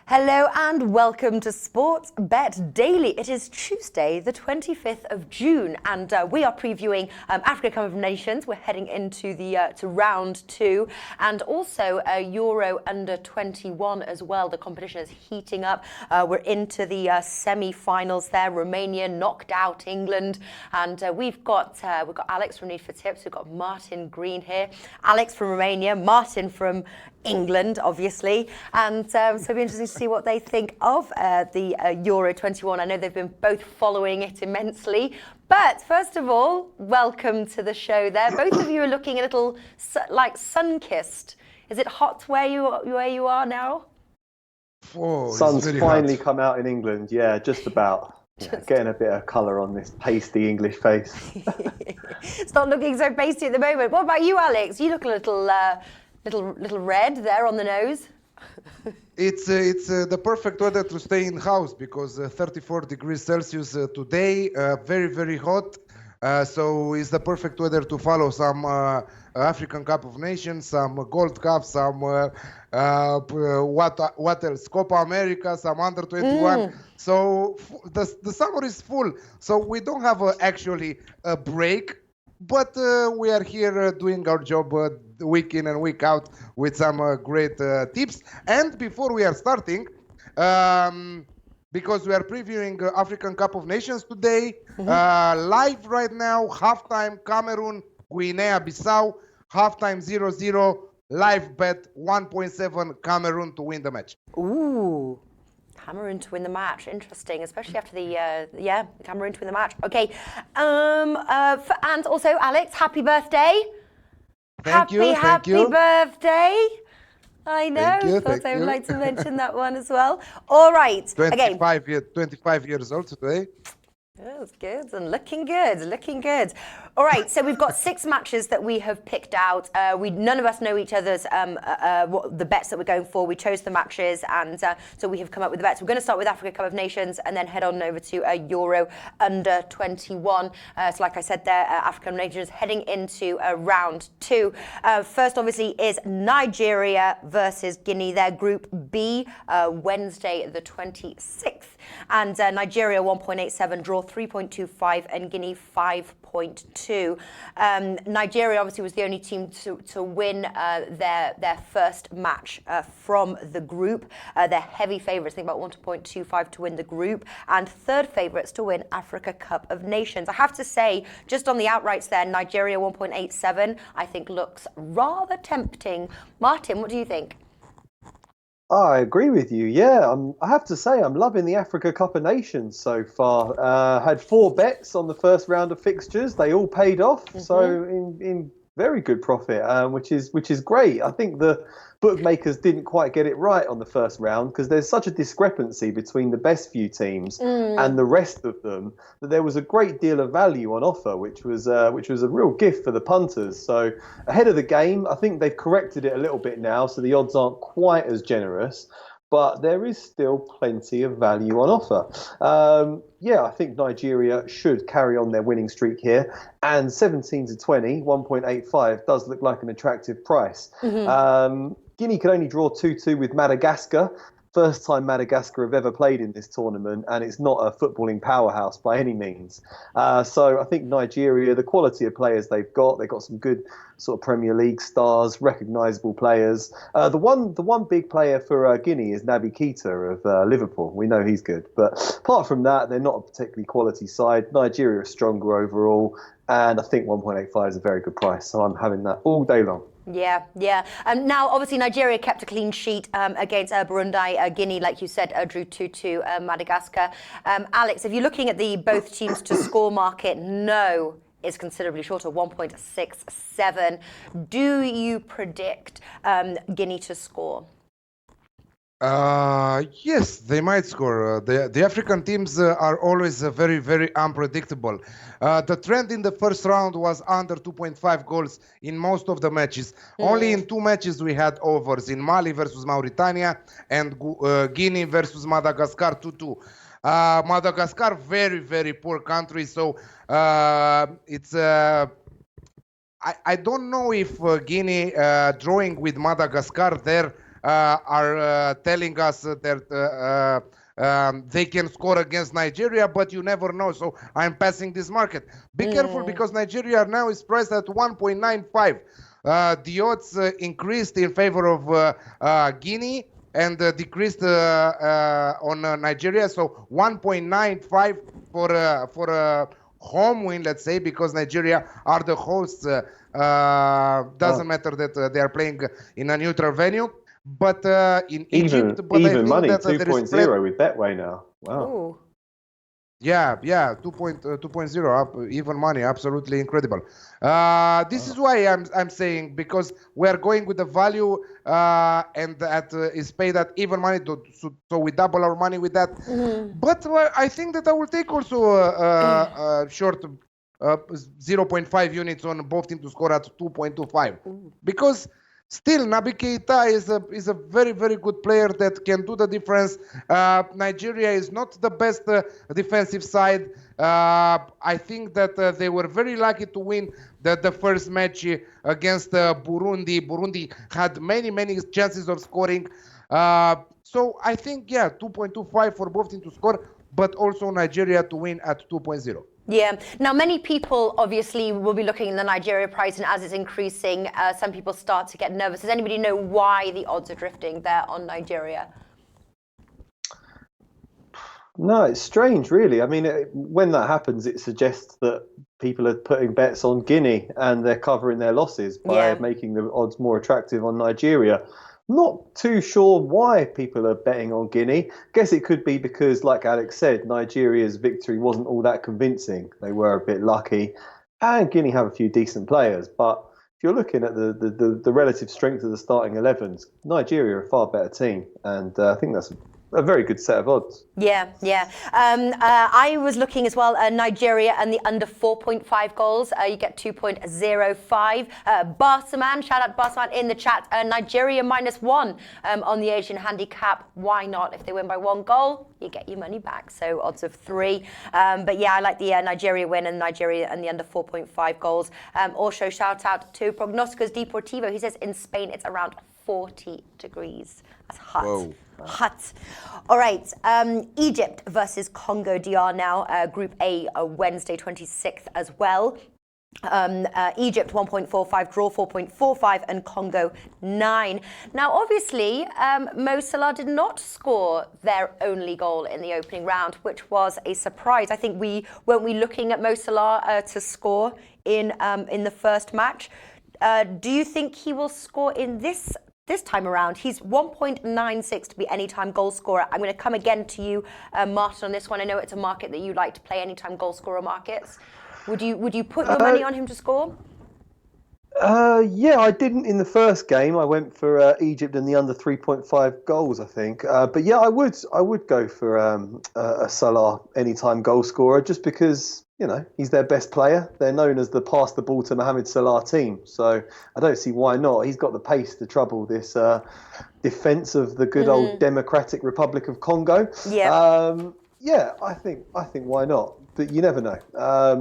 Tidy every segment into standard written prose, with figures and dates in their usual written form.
Hello and welcome to Sports Bet Daily. It is Tuesday, the 25th of June, and we are previewing Africa Cup of Nations. We're heading into the to round two, and also Euro U21 as well. The competition is heating up. We're into the semi-finals there. Romania knocked out England, and we've got Alex from Need for Tips. We've got Martin Green here. Alex from Romania, Martin from England, obviously, and so it'll be interesting to see what they think of the Euro 21. I know they've been both following it immensely, but first of all, welcome to the show there. Both of you are looking a little like sun-kissed. Is it hot where you are now? Oh, sun's finally come out in England, yeah, just about. Yeah, getting a bit of colour on this pasty English face. It's not looking so pasty at the moment. What about you, Alex? You look a little red there on the nose. It's the perfect weather to stay in house because 34 degrees Celsius today, very hot. So it's the perfect weather to follow some African Cup of Nations, some Gold Cup, some what else? Copa America, some under 21. So the summer is full. So we don't have actually a break. But we are here doing our job week in and week out with some great tips. And before we are starting, because we are previewing African Cup of Nations today, live right now, halftime Cameroon, Guinea-Bissau, halftime 0-0, live bet 1.7 Cameroon to win the match. Ooh. Cameroon to win the match. Interesting, especially after the Cameroon to win the match. Okay, and also Alex, happy birthday! Thank you. Happy birthday! I know. Thought I would like to mention that one as well. All right. 25 years old today. That's good and looking good. All right, so we've got 6 matches that we have picked out. None of us know each other's the bets that we're going for. We chose the matches, and so we have come up with the bets. We're going to start with Africa Cup of Nations and then head on over to Euro Under-21. So like I said there, African Nations heading into round 2. First, obviously, is Nigeria versus Guinea. Their Group B, Wednesday the 26th. And Nigeria 1.87, draw 3.25, and Guinea 5.2. Nigeria obviously was the only team to win their first match from the group. They're heavy favourites, I think about 1.25 to win the group, and third favourites to win Africa Cup of Nations. I have to say, just on the outrights there, Nigeria 1.87, I think looks rather tempting. Martin, what do you think? I agree with you. Yeah, I have to say I'm loving the Africa Cup of Nations so far. Had 4 bets on the first round of fixtures. They all paid off. So in very good profit, which is great. I think the bookmakers didn't quite get it right on the first round because there's such a discrepancy between the best few teams and the rest of them that there was a great deal of value on offer, which was a real gift for the punters. So ahead of the game, I think they've corrected it a little bit now, so the odds aren't quite as generous. But there is still plenty of value on offer. I think Nigeria should carry on their winning streak here. And 17 to 20, 1.85 does look like an attractive price. Guinea could only draw 2-2 with Madagascar. First time Madagascar have ever played in this tournament, and it's not a footballing powerhouse by any means. So I think Nigeria, the quality of players they've got some good sort of Premier League stars, recognisable players. The one big player for Guinea is Naby Keita of Liverpool. We know he's good, but apart from that, they're not a particularly quality side. Nigeria is stronger overall, and I think 1.85 is a very good price. So I'm having that all day long. Yeah. Now, obviously, Nigeria kept a clean sheet against Burundi. Guinea, like you said, drew 2-2 Madagascar. Alex, if you're looking at the both teams to score market, no is considerably shorter, 1.67. Do you predict Guinea to score? Yes, they might score. The African teams are always very unpredictable. The trend in the first round was under 2.5 goals in most of the matches. Only in 2 matches we had overs, in Mali versus Mauritania and Guinea versus Madagascar 2-2. Madagascar, very poor country, so it's I don't know if Guinea drawing with Madagascar there are telling us that they can score against Nigeria, but you never know. So I'm passing this market. Be careful, because Nigeria now is priced at 1.95. The odds increased in favor of Guinea and decreased on Nigeria. So 1.95 for a home win, let's say, because Nigeria are the hosts. Doesn't matter that they are playing in a neutral venue. But in Egypt, but I even think money, that there is 2.0 with Betway now. Wow. Ooh. Yeah, 2.0 up, even money, absolutely incredible. This is why I'm saying, because we are going with the value, and that is paid at even money, so we double our money with that. But I think that I will take also a short 0.5 units on both teams to score at 2.25, because still Naby Keita is a very, very good player that can do the difference. Nigeria is not the best defensive side. I think that they were very lucky to win the first match against Burundi. Burundi had many chances of scoring. So I think, 2.25 for both teams to score, but also Nigeria to win at 2.0. Yeah. Now, many people obviously will be looking at the Nigeria price, and as it's increasing, some people start to get nervous. Does anybody know why the odds are drifting there on Nigeria? No, it's strange, really. I mean, when that happens, it suggests that people are putting bets on Guinea and they're covering their losses by making the odds more attractive on Nigeria. Not too sure why people are betting on Guinea. Guess it could be because, like Alex said, Nigeria's victory wasn't all that convincing. They were a bit lucky, and Guinea have a few decent players. But if you're looking at the relative strength of the starting 11s, Nigeria are a far better team, and I think that's a very good set of odds. Yeah. I was looking as well, Nigeria and the under 4.5 goals. You get 2.05. Barsaman, shout out Barsaman in the chat. Nigeria -1 on the Asian handicap. Why not? If they win by 1 goal, you get your money back. So odds of 3. But yeah, I like the Nigeria win and Nigeria and the under 4.5 goals. Also, shout out to Prognosticos Deportivo. He says in Spain it's around 40 degrees. That's hot. Whoa. Hot. All right. Egypt versus Congo DR now. Group A, Wednesday 26th as well. Egypt 1.45, draw 4.45, and Congo 9. Now, obviously, Mo Salah did not score their only goal in the opening round, which was a surprise. I think weren't we looking at Mo Salah to score in the first match. Do you think he will score in this time around? He's 1.96 to be anytime goal scorer. I'm going to come again to you, Martin, on this one. I know it's a market that you like to play, anytime goal scorer markets. Would you put your money on him to score? Yeah, I didn't in the first game. I went for Egypt and the under 3.5 goals, I think. But yeah, I would go for a Salah anytime goal scorer, just because, you know, he's their best player. They're known as the pass the ball to Mohamed Salah team. So I don't see why not. He's got the pace to trouble this defence of the good old Democratic Republic of Congo. Yeah, I think why not? But you never know.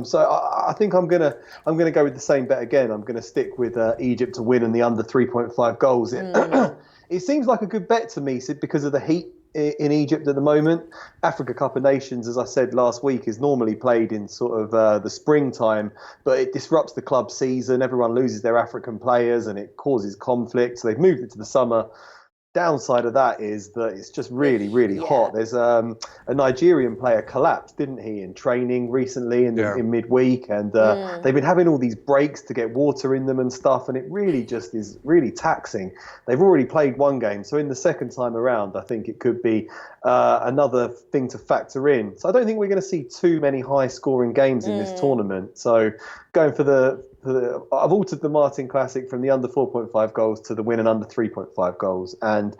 So I think I'm gonna go with the same bet again. I'm gonna stick with Egypt to win and the under 3.5 goals. It seems like a good bet to me, Sid, because of the heat in Egypt at the moment. Africa Cup of Nations, as I said last week, is normally played in sort of the springtime, but it disrupts the club season. Everyone loses their African players and it causes conflict. So they've moved it to the summer. Downside of that is that it's just really hot. There's a Nigerian player collapsed, didn't he, in training recently in midweek, and they've been having all these breaks to get water in them and stuff, and it really just is really taxing. They've already played one game, so in the second time around, I think it could be another thing to factor in. So I don't think we're going to see too many high-scoring games in this tournament. So going for I've altered the Martin Classic from the under 4.5 goals to the win and under 3.5 goals. And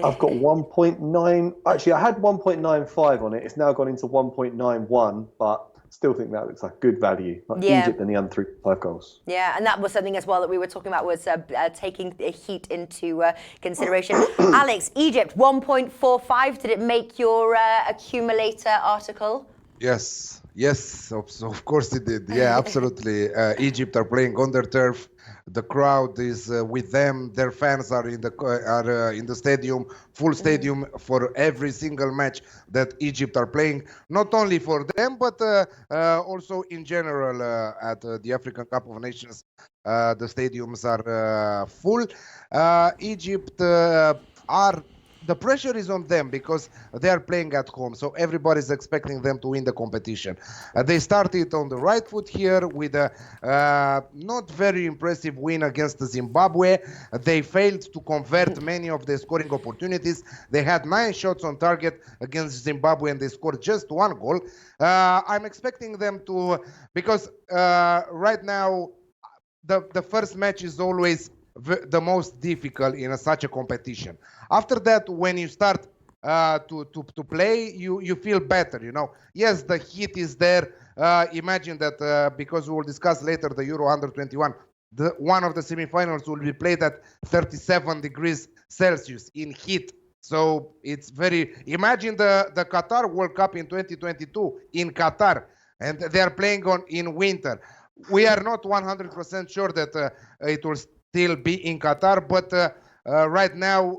I've got 1.9. Actually, I had 1.95 on it. It's now gone into 1.91, but still think that looks like good value. Like Egypt and the under 3.5 goals. Yeah, and that was something as well that we were talking about, was taking the heat into consideration. Alex, Egypt 1.45. Did it make your accumulator article? Yes. Yes, of course it did. Yeah, absolutely. Egypt are playing on their turf. The crowd is with them. Their fans are in the stadium, full stadium for every single match that Egypt are playing. Not only for them, but also in general at the African Cup of Nations. The stadiums are full. Egypt are the pressure is on them because they are playing at home, so everybody's expecting them to win the competition. They started on the right foot here with a not very impressive win against Zimbabwe. They failed to convert many of their scoring opportunities. They had 9 shots on target against Zimbabwe and they scored just 1 goal. I'm expecting them to, because right now the first match is always the most difficult in such a competition. After that, when you start to play, you feel better, you know. Yes, the heat is there. Imagine that because we will discuss later the Euro U21, one of the semifinals will be played at 37 degrees Celsius in heat. So it's very, imagine the Qatar World Cup in 2022 in Qatar, and they are playing in winter. We are not 100% sure that it will still be in Qatar, but right now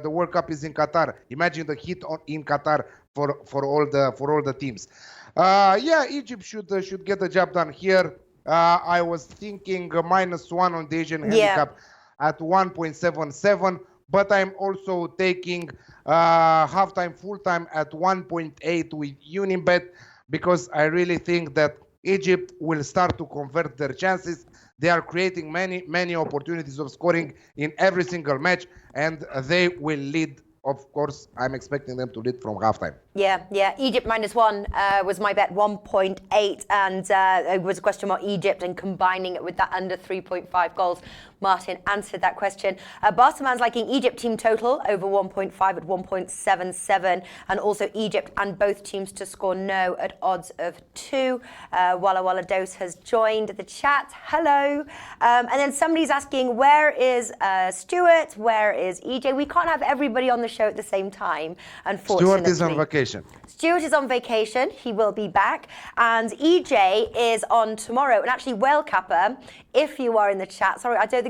the World Cup is in Qatar. Imagine the heat in Qatar for all the teams. Yeah, Egypt should get the job done here. I was thinking -1 on the Asian handicap at 1.77, but I'm also taking halftime, full time at 1.8 with Unibet because I really think that Egypt will start to convert their chances. They are creating many opportunities of scoring in every single match, and they will lead. Of course, I'm expecting them to lead from halftime. Yeah. Egypt -1 was my bet, 1.8, and it was a question about Egypt and combining it with that under 3.5 goals. Martin answered that question. Barcelon's liking Egypt team total over 1.5 at 1.77, and also Egypt and both teams to score no at odds of 2. Walla Walla Dose has joined the chat. Hello. And then somebody's asking, where is Stuart? Where is EJ? We can't have everybody on the show at the same time, unfortunately. Stuart is on vacation. Stuart is on vacation. He will be back. And EJ is on tomorrow. And actually, World Cupper, if you are in the chat, sorry, I don't think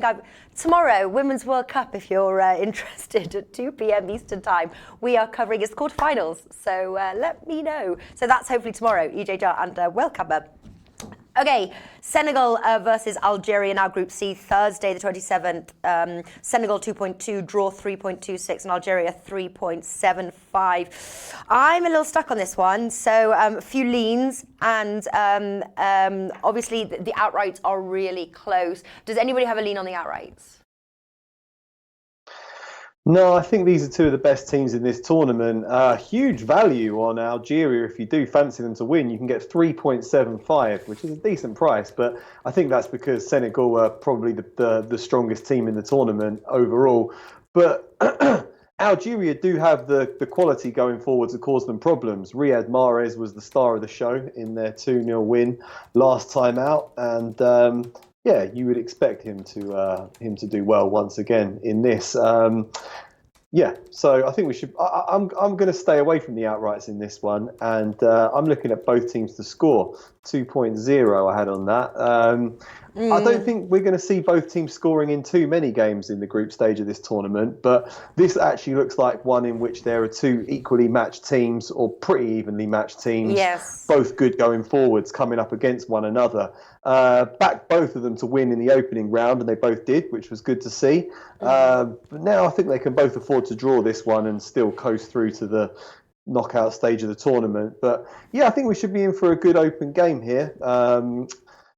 tomorrow, Women's World Cup, if you're interested, at 2 p.m. Eastern Time, we are covering its quarterfinals. So let me know. So that's hopefully tomorrow, EJ Jar and World Cupper. Okay, Senegal versus Algeria, now Group C, Thursday the 27th. Senegal 2.2, draw 3.26, and Algeria 3.75. I'm a little stuck on this one, so a few leans, and obviously the outrights are really close. Does anybody have a lean on the outrights? No, I think these are two of the best teams in this tournament. Huge value on Algeria. If you do fancy them to win, you can get 3.75, which is a decent price. But I think that's because Senegal are probably the strongest team in the tournament overall. But Algeria do have the quality going forward to cause them problems. Riyad Mahrez was the star of the show in their 2-0 win last time out. And yeah, you would expect him to do well once again in this. Yeah, so I think we should. I'm going to stay away from the outrights in this one, and I'm looking at both teams to score 2.0. I had on that. I don't think we're going to see both teams scoring in too many games in the group stage of this tournament, but this actually looks like one in which there are two equally matched teams, or pretty evenly matched teams. Yes. Both good going forwards, coming up against one another. Backed both of them to win in the opening round, and they both did, which was good to see. But now I think they can both afford to draw this one and still coast through to the knockout stage of the tournament. But yeah, I think we should be in for a good open game here.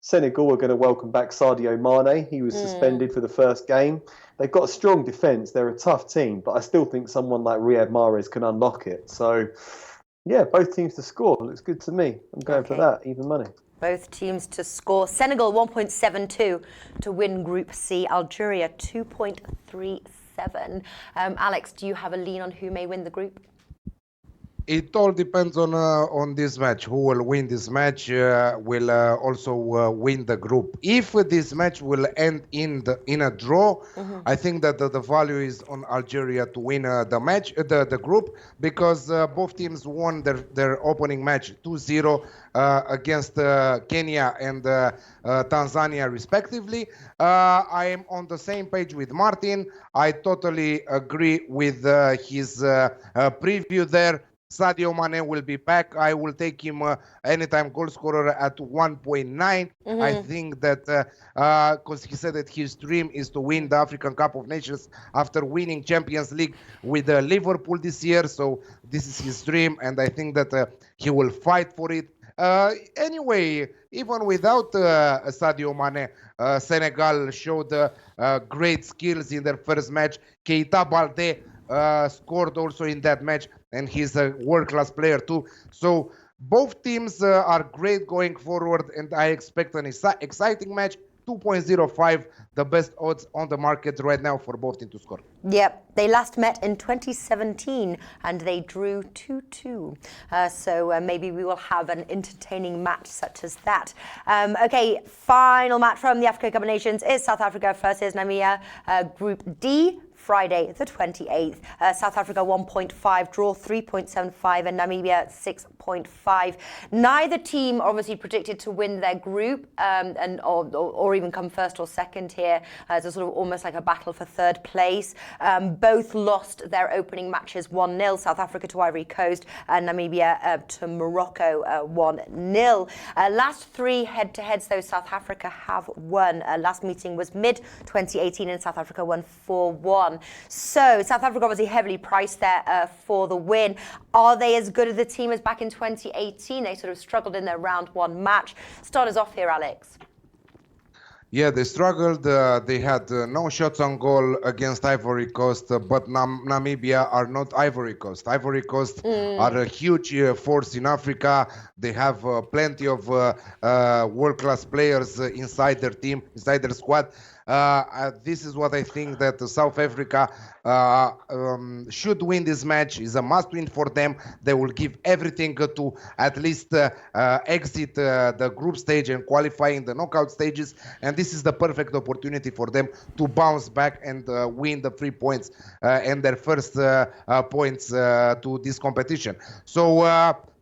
Senegal are going to welcome back Sadio Mane. He was suspended for the first game. They've got a strong defence. They're a tough team, but I still think someone like Riyad Mahrez can unlock it. So yeah, both teams to score. Looks good to me. I'm going for that, even money. Both teams to score. Senegal 1.72 to win Group C. Algeria 2.37. Alex, do you have a lean on who may win the group? It all depends on this match. Who will win this match will also win the group. If this match will end in a draw, I think that the value is on Algeria to win the group, because both teams won their opening match 2-0 against Kenya and Tanzania respectively. I am on the same page with Martin. I totally agree with his preview there. Sadio Mane will be back. I will take him anytime goal scorer at 1.9. I think that because he said that his dream is to win the African Cup of Nations after winning Champions League with Liverpool this year. So this is his dream, and I think that he will fight for it. Anyway, even without Sadio Mane, Senegal showed great skills in their first match. Keita Balde scored also in that match, and he's a world-class player too. So both teams are great going forward, and I expect an exciting match. 2.05, the best odds on the market right now for both teams to score. Yep, they last met in 2017 and they drew 2-2. So maybe we will have an entertaining match such as that. Okay, final match from the Africa Cup of Nations is South Africa versus Namibia, Group D. Friday the 28th. South Africa 1.5, draw 3.75, and Namibia 6.5. Neither team obviously predicted to win their group or even come first or second here. It's a sort of almost like a battle for third place. Both lost their opening matches 1-0. South Africa to Ivory Coast and Namibia to Morocco 1-0. Last three head-to-heads, though, South Africa have won. Last meeting was mid-2018 and South Africa won 4-1. So South Africa obviously heavily priced there for the win. Are they as good as the team as back in 2018? They sort of struggled in their round one match. Start us off here, Alex. Yeah, they struggled. They had no shots on goal against Ivory Coast, but Namibia are not Ivory Coast. Ivory Coast are a huge force in Africa. They have plenty of world-class players inside their team, inside their squad. This is what I think that South Africa should win this match. Is a must-win for them. They will give everything to at least exit the group stage and qualify in the knockout stages. And this is the perfect opportunity for them to bounce back and win the 3 points and their first points to this competition. So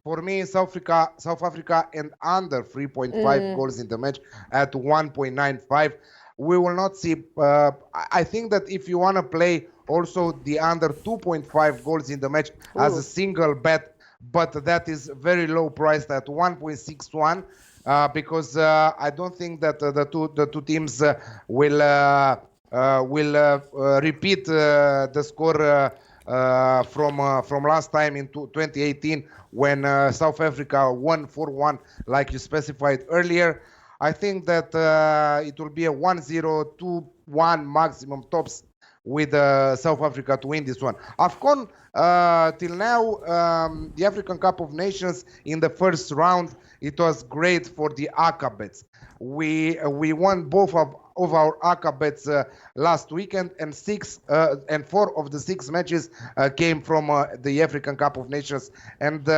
for me, South Africa and under 3.5 goals in the match at 1.95. We will not see. I think that if you want to play also the under 2.5 goals in the match as a single bet, but that is very low priced at 1.61 because I don't think that the two teams will repeat the score from last time in 2018 when South Africa won 4-1, like you specified earlier. I think that it will be a 1-0, 2-1 maximum tops with South Africa to win this one. AFCON, till now, the African Cup of Nations in the first round, it was great for the ACA bets. We won both of our ACA bets last weekend, and 4 of the 6 matches came from the African Cup of Nations. And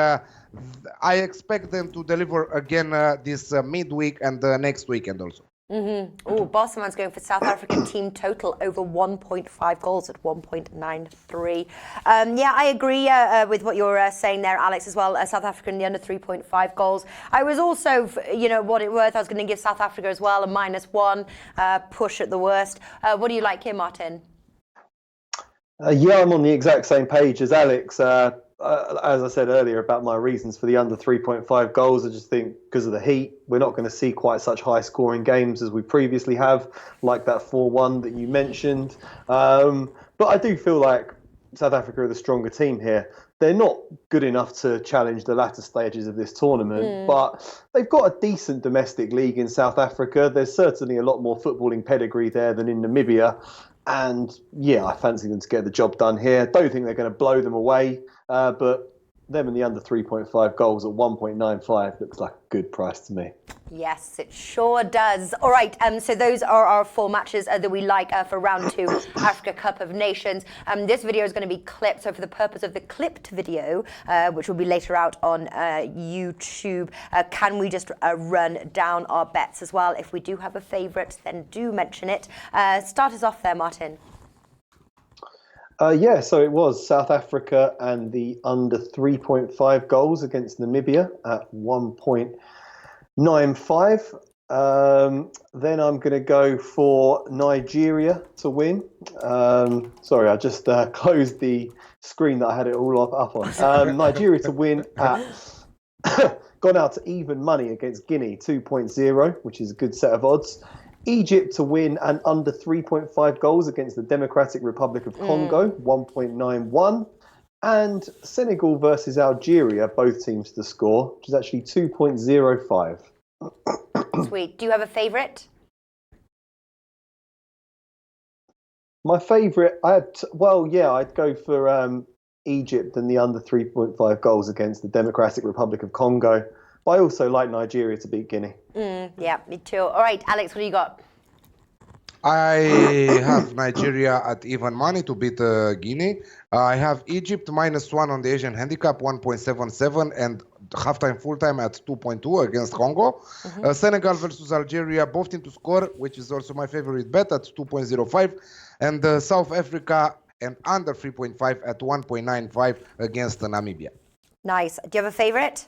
I expect them to deliver again this midweek and next weekend also. Oh, Bosman's going for South African team total over 1.5 goals at 1.93. Yeah, I agree with what you're saying there, Alex, as well. South Africa in the under 3.5 goals. I was also, what it worth, I was going to give South Africa as well a -1 push at the worst. What do you like here, Martin? Yeah, I'm on the exact same page as Alex. As I said earlier about my reasons for the under 3.5 goals, I just think because of the heat, we're not going to see quite such high scoring games as we previously have, like that 4-1 that you mentioned. But I do feel like South Africa are the stronger team here. They're not good enough to challenge the latter stages of this tournament, but they've got a decent domestic league in South Africa. There's certainly a lot more footballing pedigree there than in Namibia. And yeah, I fancy them to get the job done here. Don't think they're going to blow them away, but them and the under 3.5 goals at 1.95 looks like a good price to me. Yes, it sure does. All right, so those are our 4 matches that we like for round 2 Africa Cup of Nations. This video is going to be clipped, so for the purpose of the clipped video, which will be later out on YouTube, can we just run down our bets as well? If we do have a favourite, then do mention it. Start us off there, Martin. Yeah, so it was South Africa and the under 3.5 goals against Namibia at 1.95. Then I'm going to go for Nigeria to win. Sorry, I just closed the screen that I had it all up on. Nigeria to win at gone out to even money against Guinea 2.0, which is a good set of odds. Egypt to win and under 3.5 goals against the Democratic Republic of Congo, 1.91. And Senegal versus Algeria, both teams to score, which is actually 2.05. Sweet. Do you have a favourite? My favourite, I'd go for Egypt and the under 3.5 goals against the Democratic Republic of Congo. But I also like Nigeria to beat Guinea. Yeah, me too. All right, Alex, what do you got? I have Nigeria at even money to beat Guinea. I have Egypt -1 on the Asian handicap, 1.77, and halftime, full-time at 2.2 against Congo. Senegal versus Algeria, both teams to score, which is also my favorite bet at 2.05. And South Africa and under 3.5 at 1.95 against Namibia. Nice. Do you have a favourite?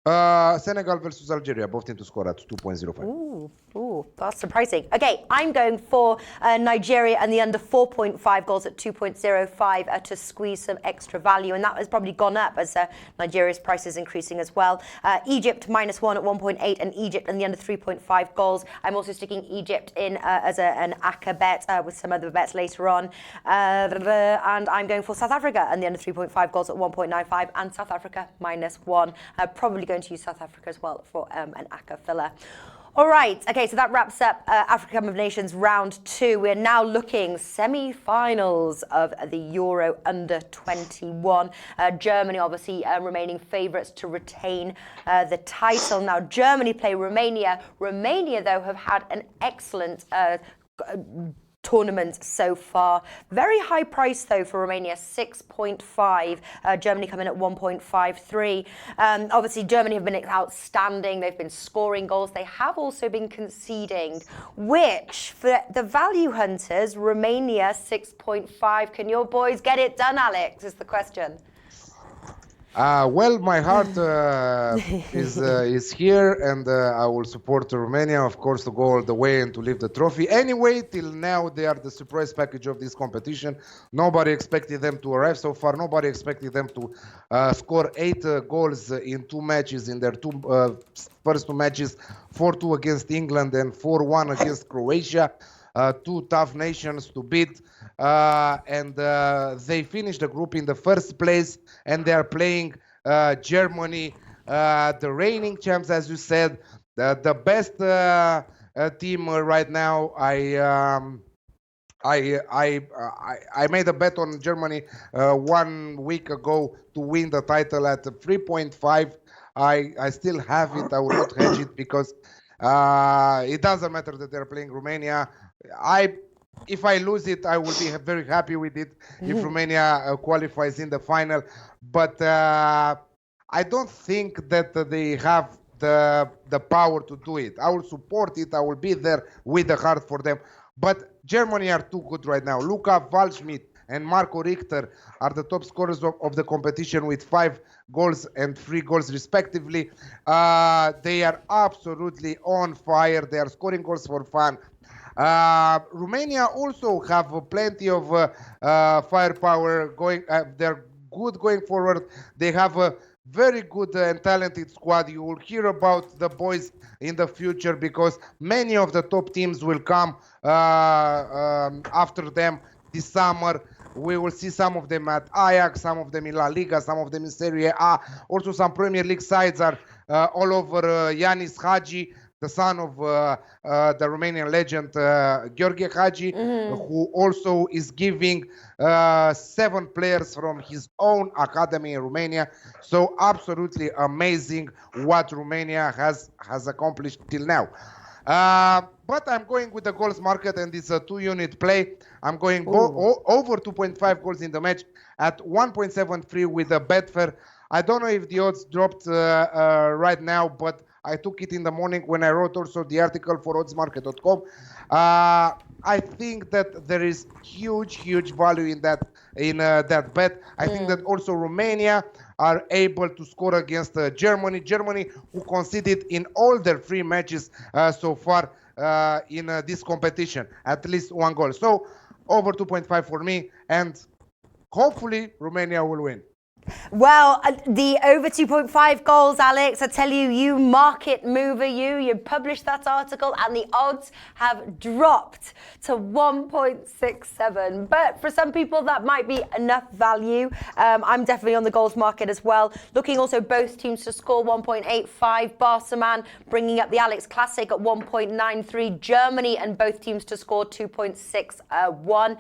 Senegal versus Algeria, both teams to score at 2.05. Ooh, that's surprising. Okay, I'm going for Nigeria and the under 4.5 goals at 2.05 to squeeze some extra value, and that has probably gone up as Nigeria's price is increasing as well. Egypt -1 at 1.8, and Egypt and the under 3.5 goals. I'm also sticking Egypt in as an ACA bet with some other bets later on. And I'm going for South Africa and the under 3.5 goals at 1.95, and South Africa -1. Probably going to use South Africa as well for an ACA filler. All right, okay, so that wraps up Africa Cup of Nations round 2. We're now looking semi-finals of the Euro under-21. Germany obviously remaining favourites to retain the title. Now Germany play Romania. Romania, though, have had an excellent tournament so far. Very high price though for Romania, 6.5. Germany coming at 1.53. Obviously Germany have been outstanding. They've been scoring goals. They have also been conceding, which for the value hunters, Romania 6.5. Can your boys get it done, Alex, is the question. Well, my heart is here, and I will support Romania, of course, to go all the way and to lift the trophy. Anyway, till now, they are the surprise package of this competition. Nobody expected them to arrive so far. Nobody expected them to score 8 goals in 2 matches, in their first 2 matches, 4-2 against England and 4-1 against Croatia. 2 tough nations to beat, and they finished the group in the first place, and they are playing Germany, the reigning champs, as you said, the best team right now. I made a bet on Germany 1 week ago to win the title at 3.5. I still have it. I will not hedge it because it doesn't matter that they're playing Romania. If I lose it, I will be very happy with it if Romania qualifies in the final. But I don't think that they have the power to do it. I will support it. I will be there with the heart for them. But Germany are too good right now. Luka Waldschmidt and Marco Richter are the top scorers of the competition with 5 goals and 3 goals respectively. They are absolutely on fire. They are scoring goals for fun. Romania also have plenty of firepower going. They're good going forward. They have a very good and talented squad. You will hear about the boys in the future because many of the top teams will come after them this summer. We will see some of them at Ajax, some of them in La Liga, some of them in Serie A. Also, some Premier League sides are all over Yanis Hagi, the son of the Romanian legend Gheorghe Hagi, who also is giving 7 players from his own academy in Romania. So absolutely amazing what Romania has accomplished till now. But I'm going with the goals market, and it's a 2-unit play. I'm going over 2.5 goals in the match at 1.73 with a Betfair. I don't know if the odds dropped right now, but I took it in the morning when I wrote also the article for oddsmarket.com. I think that there is huge value in that bet. I think that also Romania are able to score against Germany. Germany, who conceded in all their 3 matches so far in this competition, at least 1 goal. So over 2.5 for me, and hopefully Romania will win. Well, the over 2.5 goals, Alex, I tell you, you market mover, you published that article and the odds have dropped to 1.67. But for some people, that might be enough value. I'm definitely on the goals market as well. Looking also both teams to score 1.85. Barcelona bringing up the Alex Classic at 1.93. Germany and both teams to score 2.61.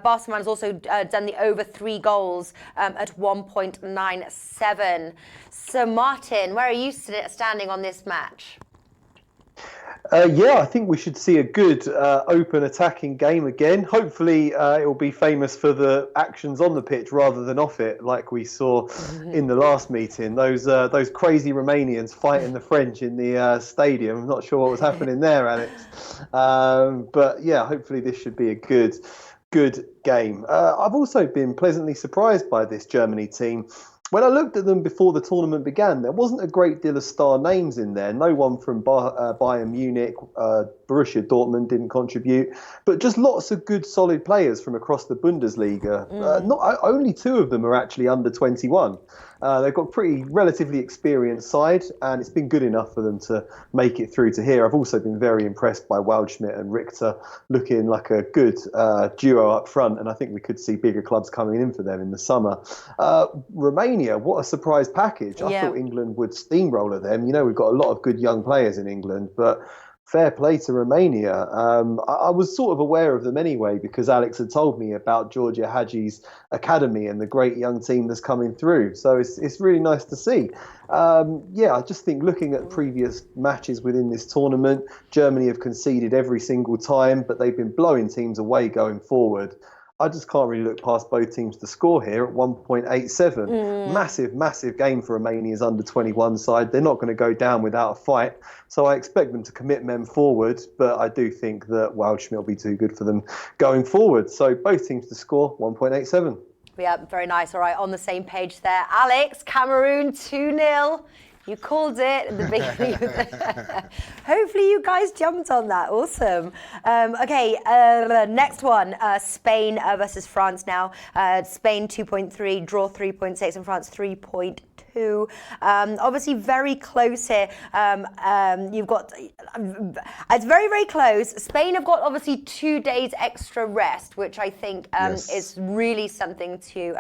Barcelona has also done the over 3 goals at 1.97. So Martin, where are you standing on this match? Yeah, I think we should see a good open attacking game again. Hopefully it will be famous for the actions on the pitch rather than off it, like we saw in the last meeting. Those crazy Romanians fighting the French in the stadium. I'm not sure what was happening there, Alex. But yeah, hopefully this should be a good game. I've also been pleasantly surprised by this Germany team. When I looked at them before the tournament began, there wasn't a great deal of star names in there. No one from Bayern Munich, Borussia Dortmund didn't contribute, but just lots of good, solid players from across the Bundesliga. Only 2 of them are actually under 21. They've got a pretty relatively experienced side, and it's been good enough for them to make it through to here. I've also been very impressed by Waldschmidt and Richter, looking like a good duo up front, and I think we could see bigger clubs coming in for them in the summer. Romania, what a surprise package. I thought England would steamroller them. You know, we've got a lot of good young players in England, but fair play to Romania. I was sort of aware of them anyway because Alex had told me about Gheorghe Hagi's academy and the great young team that's coming through. So it's really nice to see. Yeah, I just think looking at previous matches within this tournament, Germany have conceded every single time, but they've been blowing teams away going forward. I just can't really look past both teams to score here at 1.87. Massive game for Romania's under-21 side. They're not going to go down without a fight. So I expect them to commit men forward, but I do think that Waldschmidt will be too good for them going forward. So both teams to score 1.87. Yeah, very nice. All right, on the same page there. Alex, Cameroon 2-0. You called it at the beginning. Hopefully you guys jumped on that. Awesome. Okay, next one. Spain versus France now. Spain 2.3, draw 3.6, and France 3.2. Obviously very close here. You've got, it's very close. Spain have got obviously 2 days extra rest, which I think is really something to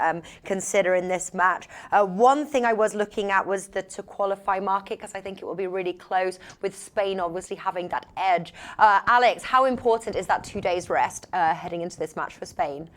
consider in this match. One thing I was looking at was the to qualify market, because I think it will be really close, with Spain obviously having that edge. Alex, how important is that 2 days rest heading into this match for Spain?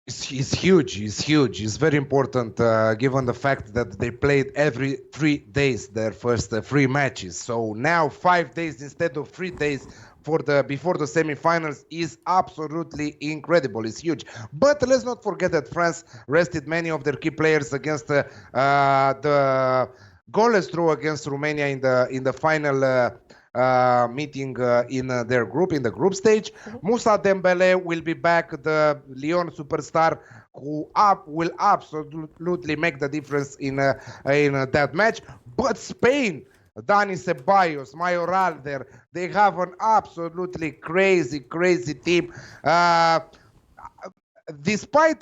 It's huge. It's very important given the fact that they played every 3 days their first 3 matches. So now 5 days instead of 3 days before the semifinals is absolutely incredible. It's huge. But let's not forget that France rested many of their key players against the goalless draw against Romania in the final meeting in their group, in the group stage. Moussa Dembele will be back, the Lyon superstar, who will absolutely make the difference in that match. But Spain, Dani Ceballos, Mayoral there, they have an absolutely crazy team. Despite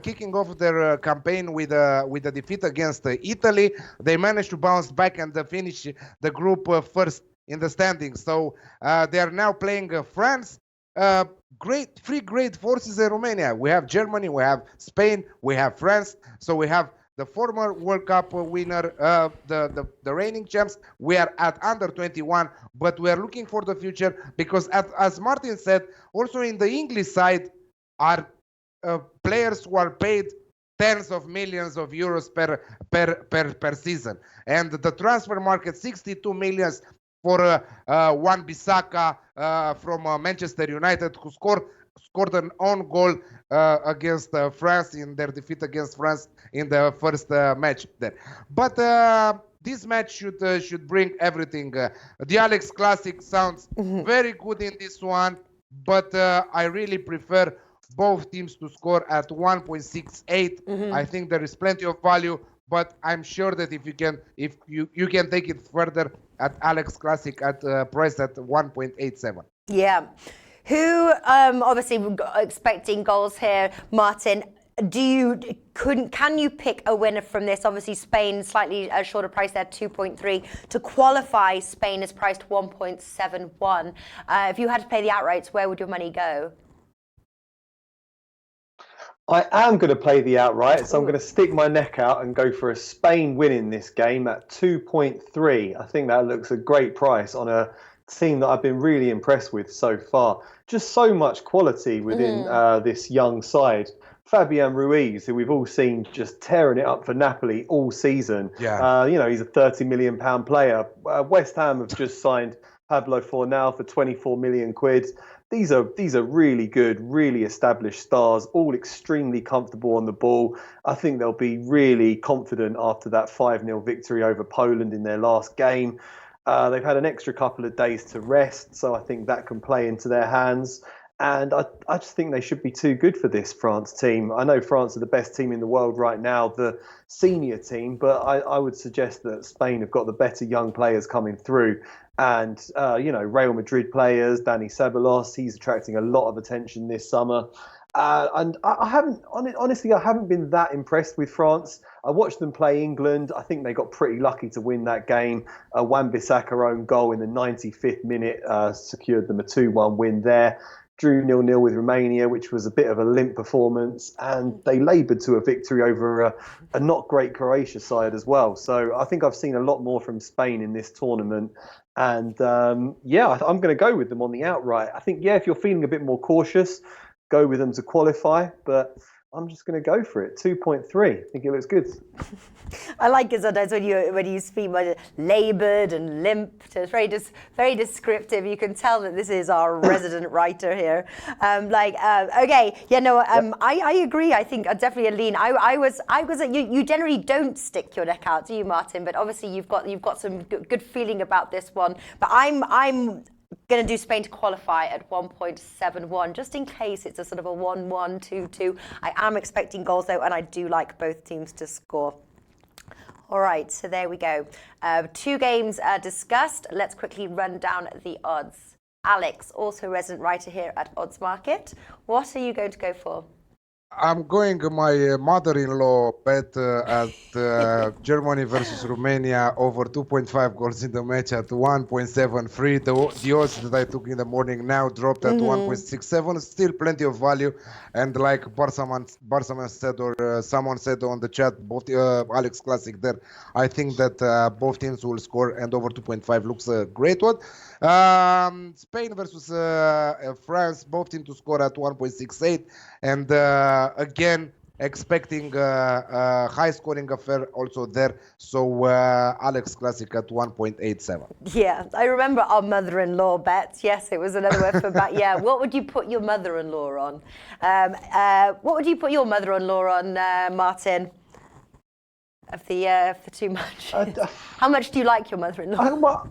kicking off their campaign with a defeat against Italy, they managed to bounce back and finish the group first in the standings. So they are now playing France. Three great forces in Romania. We have Germany, we have Spain, we have France. So we have the former World Cup winner, the reigning champs. We are at under 21, but we are looking for the future because, as Martin said, also in the English side are players who are paid tens of millions of euros per season, and the transfer market 62 millions for Wan-Bissaka from Manchester United, who scored an own goal against France in their defeat against France in the first match there. But this match should bring everything. The Alex Classic sounds very good in this one, but I really prefer both teams to score at 1.68. I think there is plenty of value, but I'm sure that if you can take it further at Alex Classic at price at 1.87. Yeah. Who obviously we've got expecting goals here, Martin. Can you pick a winner from this? Obviously, Spain slightly shorter price there, 2.3. To qualify, Spain is priced 1.71. If you had to play the outrights, where would your money go? I am going to play the outright, so I'm going to stick my neck out and go for a Spain win in this game at 2.3. I think that looks a great price on a team that I've been really impressed with so far. Just so much quality within this young side. Fabian Ruiz, who we've all seen just tearing it up for Napoli all season. Yeah. He's a £30 million player. West Ham have just signed Pablo Fornal for 24 million quid. These are really good, really established stars, all extremely comfortable on the ball. I think they'll be really confident after that 5-0 victory over Poland in their last game. They've had an extra couple of days to rest, so I think that can play into their hands. And I just think they should be too good for this France team. I know France are the best team in the world right now, the senior team, but I would suggest that Spain have got the better young players coming through. And, Real Madrid players, Dani Ceballos, he's attracting a lot of attention this summer. And I haven't been that impressed with France. I watched them play England. I think they got pretty lucky to win that game. Wan-Bissaka own goal in the 95th minute secured them a 2-1 win there. Drew 0-0 with Romania, which was a bit of a limp performance, and they laboured to a victory over a not great Croatia side as well. So I think I've seen a lot more from Spain in this tournament, and I'm going to go with them on the outright. I think, if you're feeling a bit more cautious, go with them to qualify, but I'm just going to go for it. 2.3. I think it looks good. I like it sometimes when you speak about laboured and limp. It's very descriptive. You can tell that this is our resident writer here. I agree. I think definitely a lean. You generally don't stick your neck out, do you, Martin? But obviously you've got some good feeling about this one. But I'm going to do Spain to qualify at 1.71, just in case it's a sort of a 1-1, 2-2. I am expecting goals, though, and I do like both teams to score. All right, so there we go. 2 games discussed. Let's quickly run down the odds. Alex, also resident writer here at Oddsmarket. What are you going to go for? I'm going my mother-in-law bet at Germany versus Romania over 2.5 goals in the match at 1.73. The odds that I took in the morning now dropped at 1.67. Still plenty of value. And like Barsaman said, or someone said on the chat, both Alex Classic there, I think that both teams will score, and over 2.5 looks a great one. Spain versus France, both teams to score at 1.68. And again, expecting a high-scoring affair also there. So Alex Classic at 1.87. Yeah, I remember our mother-in-law bets. Yes, it was another word for that. Yeah, what would you put your mother-in-law on? What would you put your mother-in-law on, Martin? Of the for too much. How much do you like your mother-in-law?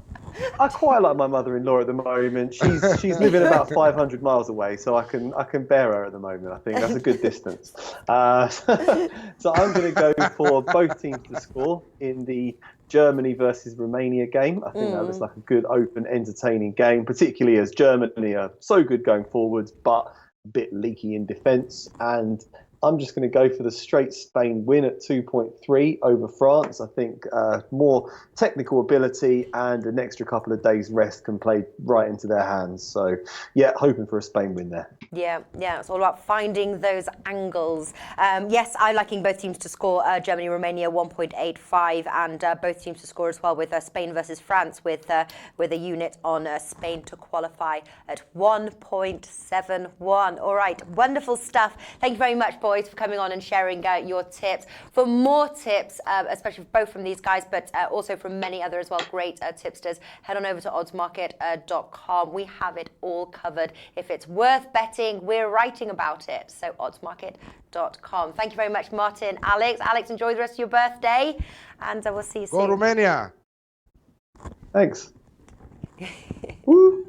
I quite like my mother-in-law at the moment. She's living about 500 miles away, so I can bear her at the moment. I think that's a good distance. So I'm going to go for both teams to score in the Germany versus Romania game. I think that looks like a good, open, entertaining game, particularly as Germany are so good going forwards, but a bit leaky in defence. And I'm just going to go for the straight Spain win at 2.3 over France. I think more technical ability and an extra couple of days rest can play right into their hands. So, yeah, hoping for a Spain win there. Yeah, it's all about finding those angles. Yes, I'm liking both teams to score. Germany, Romania 1.85, and both teams to score as well, with Spain versus France with a unit on Spain to qualify at 1.71. All right, wonderful stuff. Thank you very much, boys, for coming on and sharing your tips. For more tips, especially both from these guys, but also from many other as well, great tipsters, head on over to oddsmarket.com. We have it all covered. If it's worth betting, we're writing about it. So oddsmarket.com. Thank you very much, Martin, Alex. Alex, enjoy the rest of your birthday, and we'll see you soon. Go Romania! Thanks. Woo.